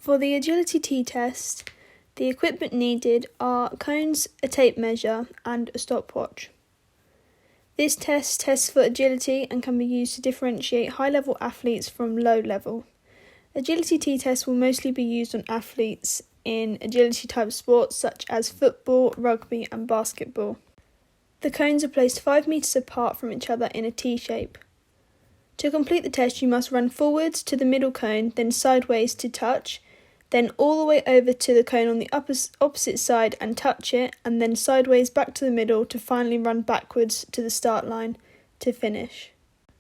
For the agility T-test, the equipment needed are cones, a tape measure, and a stopwatch. This test tests for agility and can be used to differentiate high-level athletes from low-level. Agility T-tests will mostly be used on athletes in agility-type sports such as football, rugby, and basketball. The cones are placed 5 metres apart from each other in a T shape. To complete the test, you must run forwards to the middle cone, then sideways to touch, then all the way over to the cone on the opposite side and touch it, and then sideways back to the middle to finally run backwards to the start line to finish.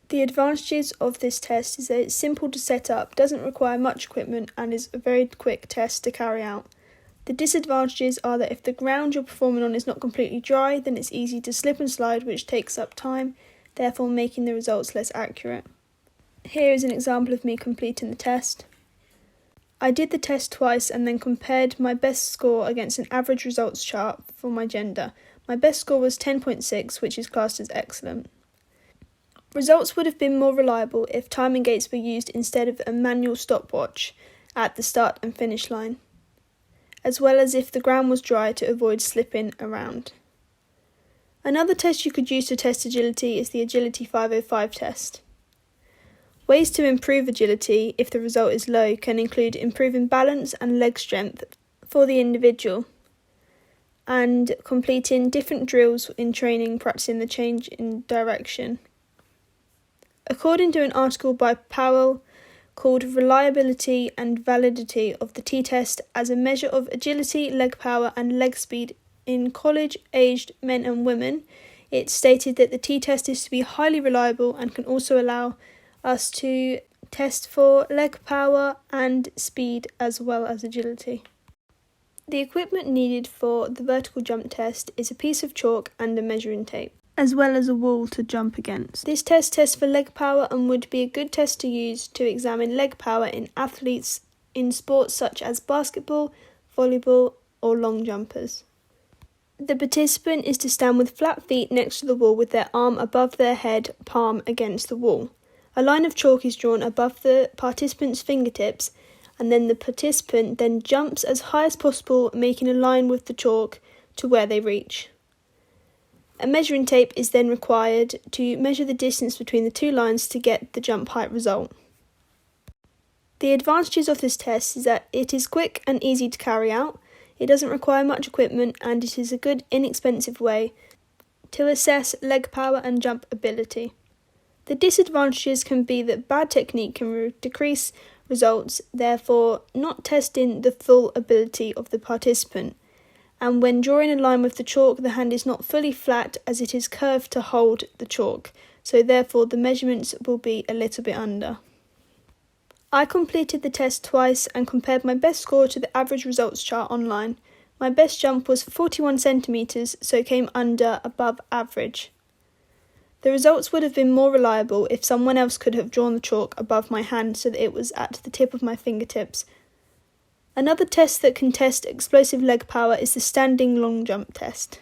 The advantages of this test is that it's simple to set up, doesn't require much equipment, and is a very quick test to carry out. The disadvantages are that if the ground you're performing on is not completely dry, then it's easy to slip and slide, which takes up time, therefore making the results less accurate. Here is an example of me completing the test. I did the test twice and then compared my best score against an average results chart for my gender. My best score was 10.6, which is classed as excellent. Results would have been more reliable if timing gates were used instead of a manual stopwatch at the start and finish line, as well as if the ground was dry to avoid slipping around. Another test you could use to test agility is the Agility 505 test. Ways to improve agility if the result is low can include improving balance and leg strength for the individual and completing different drills in training, practicing the change in direction. According to an article by Powell called Reliability and Validity of the T-test as a measure of agility, leg power and leg speed in college-aged men and women, it stated that the T-test is to be highly reliable and can also allow us to test for leg power and speed as well as agility. The equipment needed for the vertical jump test is a piece of chalk and a measuring tape, as well as a wall to jump against. This test tests for leg power and would be a good test to use to examine leg power in athletes in sports such as basketball, volleyball, or long jumpers. The participant is to stand with flat feet next to the wall with their arm above their head, palm against the wall. A line of chalk is drawn above the participant's fingertips, and then the participant then jumps as high as possible, making a line with the chalk to where they reach. A measuring tape is then required to measure the distance between the two lines to get the jump height result. The advantages of this test is that it is quick and easy to carry out, it doesn't require much equipment, and it is a good, inexpensive way to assess leg power and jump ability. The disadvantages can be that bad technique can decrease results, therefore not testing the full ability of the participant. And when drawing a line with the chalk, the hand is not fully flat as it is curved to hold the chalk, so therefore the measurements will be a little bit under. I completed the test twice and compared my best score to the average results chart online. My best jump was 41 centimetres, so came under above average. The results would have been more reliable if someone else could have drawn the chalk above my hand so that it was at the tip of my fingertips. Another test that can test explosive leg power is the standing long jump test.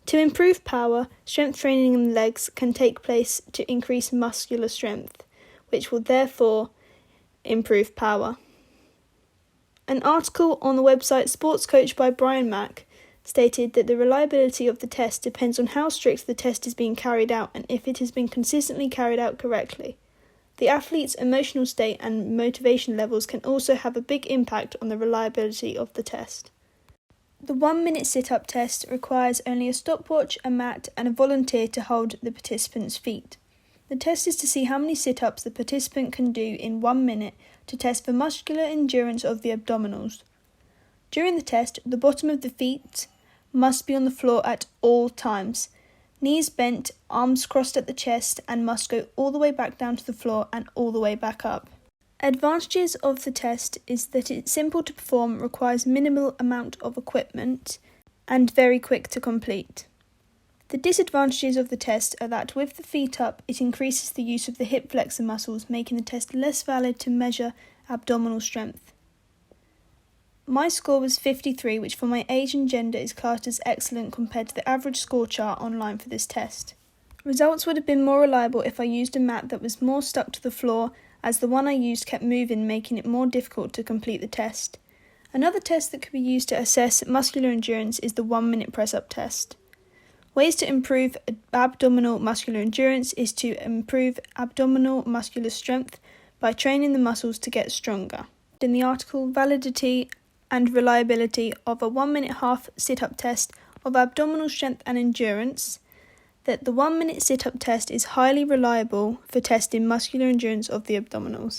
To improve power, strength training in the legs can take place to increase muscular strength, which will therefore improve power. An article on the website Sports Coach by Brian Mack stated that the reliability of the test depends on how strict the test is being carried out and if it has been consistently carried out correctly. The athlete's emotional state and motivation levels can also have a big impact on the reliability of the test. The 1-minute sit-up test requires only a stopwatch, a mat, and a volunteer to hold the participant's feet. The test is to see how many sit-ups the participant can do in 1 minute to test for muscular endurance of the abdominals. During the test, the bottom of the feet must be on the floor at all times. Knees bent, arms crossed at the chest, and must go all the way back down to the floor and all the way back up. Advantages of the test is that it's simple to perform, requires minimal amount of equipment, and very quick to complete. The disadvantages of the test are that with the feet up, it increases the use of the hip flexor muscles, making the test less valid to measure abdominal strength. My score was 53, which for my age and gender is classed as excellent compared to the average score chart online for this test. Results would have been more reliable if I used a mat that was more stuck to the floor as the one I used kept moving, making it more difficult to complete the test. Another test that could be used to assess muscular endurance is the 1-minute press-up test. Ways to improve abdominal muscular endurance is to improve abdominal muscular strength by training the muscles to get stronger. In the article, validity and reliability of a 1-minute half sit-up test of abdominal strength and endurance, that the 1-minute sit-up test is highly reliable for testing muscular endurance of the abdominals.